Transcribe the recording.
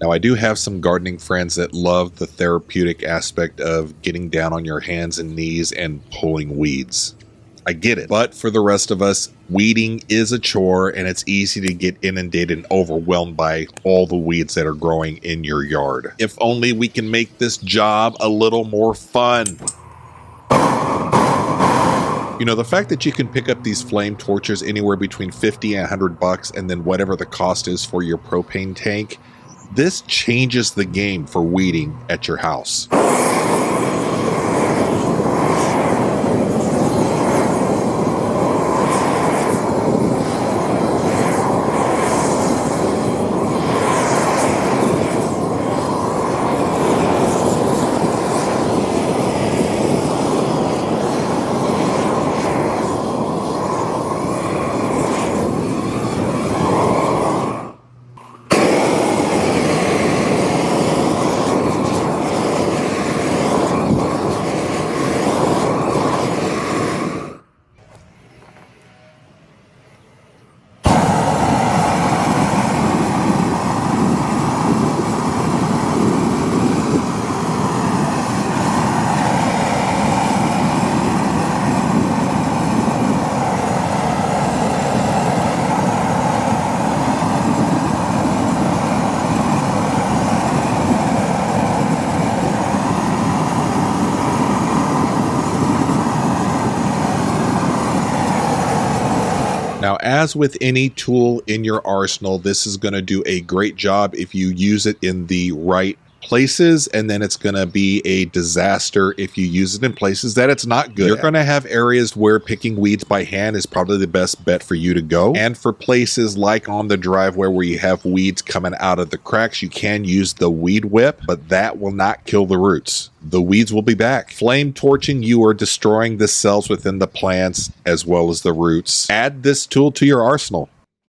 Now, I do have some gardening friends that love the therapeutic aspect of getting down on your hands and knees and pulling weeds. I get it. But for the rest of us, weeding is a chore, and it's easy to get inundated and overwhelmed by all the weeds that are growing in your yard. If only we can make this job a little more fun. You know, the fact that you can pick up these flame torches anywhere between $50 and $100, and then whatever the cost is for your propane tank, this changes the game for weeding at your house. Now, as with any tool in your arsenal, this is going to do a great job if you use it in the right places, and then it's going to be a disaster if you use it in places that it's not good. You're going to have areas where picking weeds by hand is probably the best bet for you to go. And for places like on the driveway where you have weeds coming out of the cracks, you can use the weed whip, but that will not kill the roots. The weeds will be back. Flame torching, you are destroying the cells within the plants as well as the roots. Add this tool to your arsenal.